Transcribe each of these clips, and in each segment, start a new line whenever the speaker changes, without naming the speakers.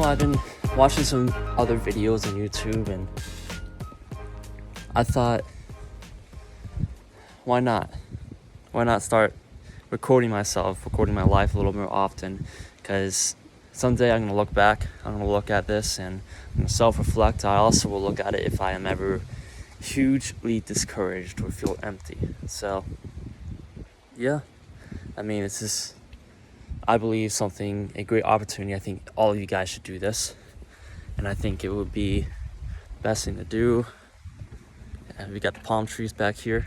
I've been watching some other videos on YouTube, and I thought, why not? Why not start recording myself, recording my life a little more often? Because someday I'm going to look back, I'm going to look at this, and I'm going to self-reflect. I also will look at it if I am ever hugely discouraged or feel empty. So, yeah. I mean, it's just, I believe a great opportunity. I think all of you guys should do this. And I think it would be the best thing to do. And we got the palm trees back here.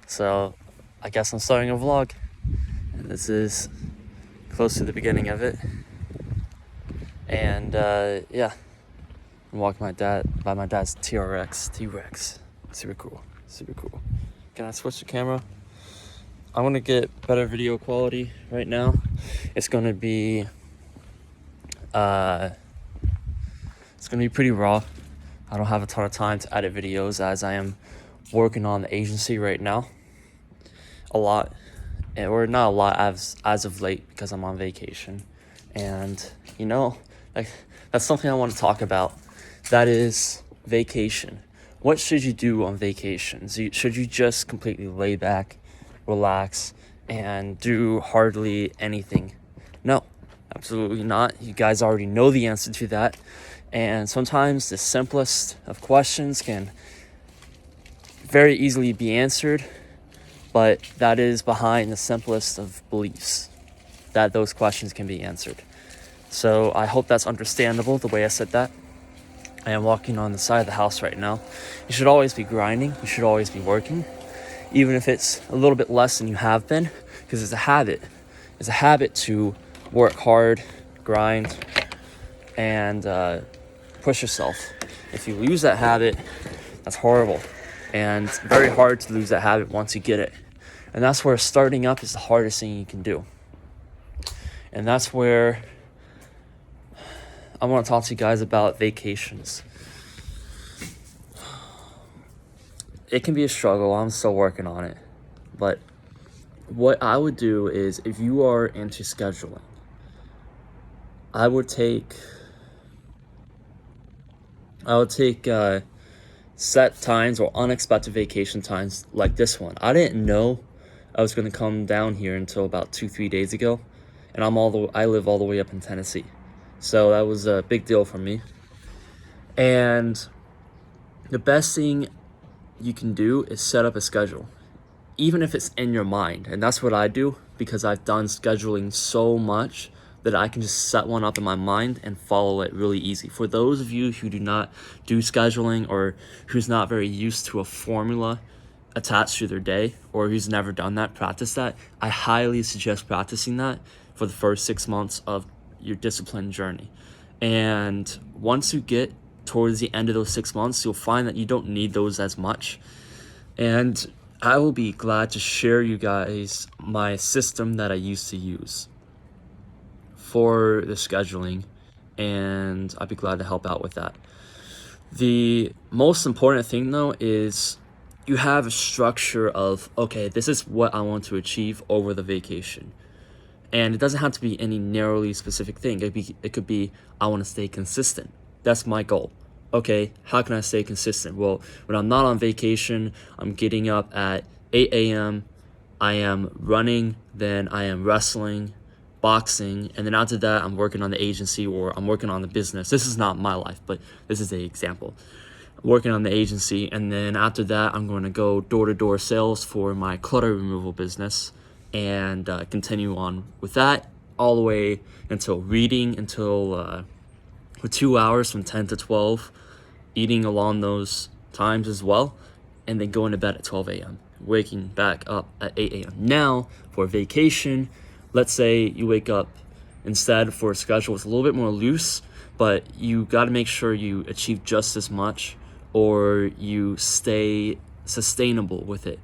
So I guess I'm starting a vlog. And this is close to the beginning of it. And yeah, I'm walking by my dad's T-Rex. Super cool. Can I switch the camera? I want to get better video quality right now. It's gonna be pretty raw. I don't have a ton of time to edit videos as I am working on the agency right now. A lot, or not a lot as of late because I'm on vacation. And that's something I want to talk about. That is vacation. What should you do on vacations? Should you just completely lay back, relax, and do hardly anything? No, absolutely not. You guys already know the answer to that. And sometimes the simplest of questions can very easily be answered, but that is behind the simplest of beliefs, that those questions can be answered. So I hope that's understandable the way I said that. I am walking on the side of the house right now. You should always be grinding. You should always be working, even if it's a little bit less than you have been, because it's a habit. It's a habit to work hard, grind, and push yourself. If you lose that habit, that's horrible. And it's very hard to lose that habit once you get it. And that's where starting up is the hardest thing you can do. And that's where I want to talk to you guys about vacations. It can be a struggle. I'm still working on it. But what I would do is, if you are into scheduling, I would take set times or unexpected vacation times like this one. I didn't know I was going to come down here until about 2-3 days ago, and I live all the way up in Tennessee, so that was a big deal for me. And the best thing you can do is set up a schedule, even if it's in your mind. And that's what I do, because I've done scheduling so much that I can just set one up in my mind and follow it really easy. For those of you who do not do scheduling, or who's not very used to a formula attached to their day, or who's never done that, practice that. I highly suggest practicing that for the first 6 months of your discipline journey. And once you get towards the end of those 6 months, you'll find that you don't need those as much. And I will be glad to share you guys my system that I used to use for the scheduling, and I'd be glad to help out with that. The most important thing though is you have a structure of, okay, this is what I want to achieve over the vacation. And it doesn't have to be any narrowly specific thing. It could be I want to stay consistent. That's my goal. Okay, how can I stay consistent? Well, when I'm not on vacation, I'm getting up at 8 a.m. I am running, then I am wrestling, boxing, and then after that I'm working on the agency, or I'm working on the business. This is not my life, but this is an example. I'm working on the agency, and then after that I'm going to go door-to-door sales for my clutter removal business, and continue on with that all the way until for 2 hours from 10 to 12, eating along those times as well, and then going to bed at 12 a.m., waking back up at 8 a.m. Now, for vacation, let's say you wake up instead for a schedule it's a little bit more loose, but you got to make sure you achieve just as much, or you stay sustainable with it.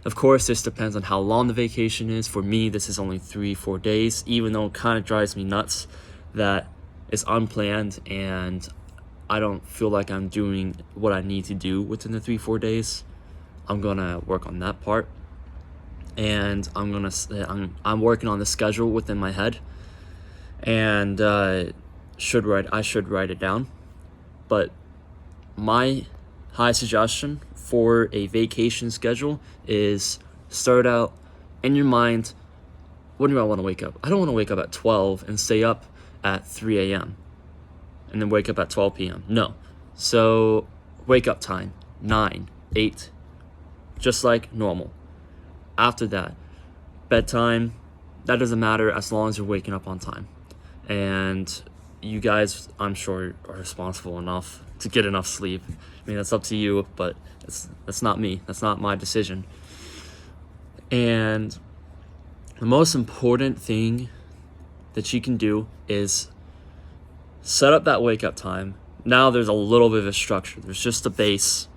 Of course, this depends on how long the vacation is. For me, this is only 3-4 days, even though it kind of drives me nuts that it's unplanned and I don't feel like I'm doing what I need to do within the 3-4 days. I'm gonna work on that part, and I'm working on the schedule within my head, and I should write it down. But my high suggestion for a vacation schedule is start out in your mind, when do I want to wake up? I don't want to wake up at 12 and stay up at 3 a.m. and then wake up at 12 p.m. No. So wake up time, 9, 8, just like normal. After that, bedtime, that doesn't matter as long as you're waking up on time. And you guys, I'm sure, are responsible enough to get enough sleep. I mean, that's up to you, but that's not me. That's not my decision. And the most important thing that you can do is set up that wake up time. Now there's a little bit of a structure. There's just a base.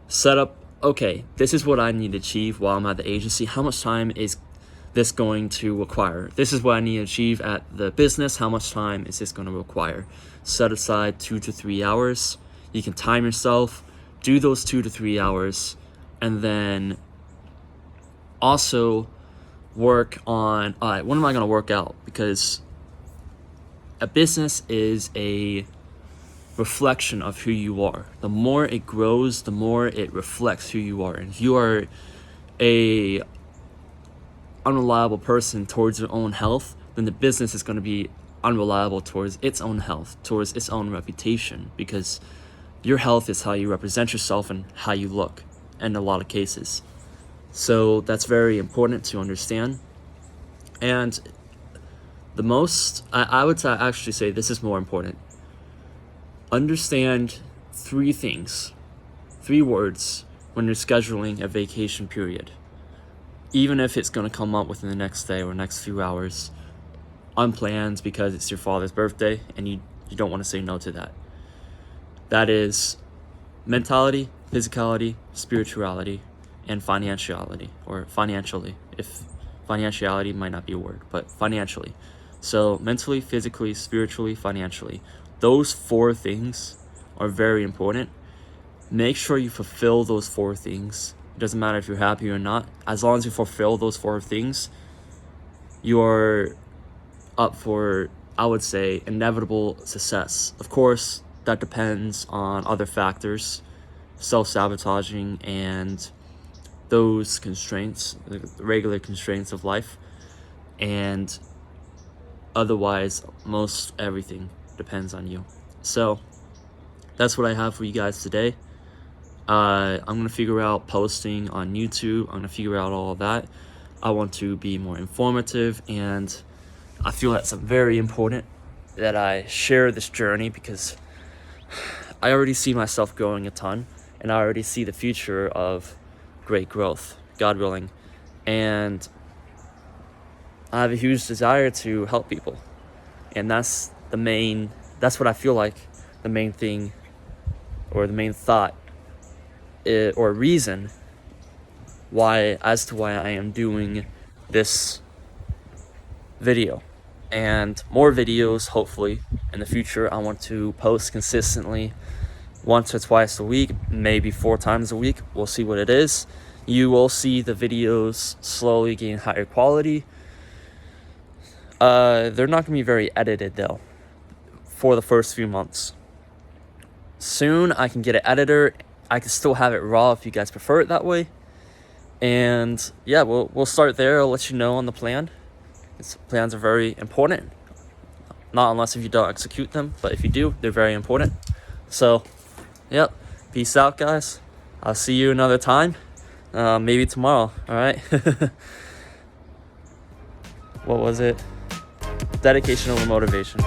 Set up, okay, this is what I need to achieve while I'm at the agency. How much time is this going to require? This is what I need to achieve at the business. How much time is this going to require? Set aside 2 to 3 hours. You can time yourself, do those 2 to 3 hours, and then also work on, all right, what am I going to work out? Because a business is a reflection of who you are. The more it grows, the more it reflects who you are. And if you are a unreliable person towards your own health, then the business is going to be unreliable towards its own health, towards its own reputation, because your health is how you represent yourself and how you look in a lot of cases. So that's very important to understand. And the most, I would actually say this is more important. Understand 3 things, 3 words when you're scheduling a vacation period. Even if it's going to come up within the next day or next few hours, unplanned because it's your father's birthday and you don't want to say no to that. That is mentality, physicality, spirituality, and financiality, or financially, if financiality might not be a word, but financially. So mentally, physically, spiritually, financially. Those 4 things are very important. Make sure you fulfill those 4 things. It doesn't matter if you're happy or not. As long as you fulfill those 4 things, you're up for, I would say, inevitable success. Of course, that depends on other factors, self-sabotaging and those constraints, the regular constraints of life. And otherwise, most everything depends on you. So that's what I have for you guys today. I'm going to figure out posting on YouTube. I'm going to figure out all of that. I want to be more informative, and I feel that's very important that I share this journey, because I already see myself growing a ton, and I already see the future of great growth, God willing. And I have a huge desire to help people. And that's what I feel like the main thing, or the main thought, or reason as to why I am doing this video. And more videos, hopefully, in the future. I want to post consistently, once or twice a week, maybe 4 times a week. We'll see what it is. You will see the videos slowly gain higher quality. They're not going to be very edited, though, for the first few months. Soon, I can get an editor. I can still have it raw if you guys prefer it that way. And yeah, we'll start there. I'll let you know on the plan. Plans are very important. Not unless if you don't execute them, but if you do, they're very important. So, yep. Peace out, guys. I'll see you another time. Maybe tomorrow. All right. What was it? Dedication over motivation.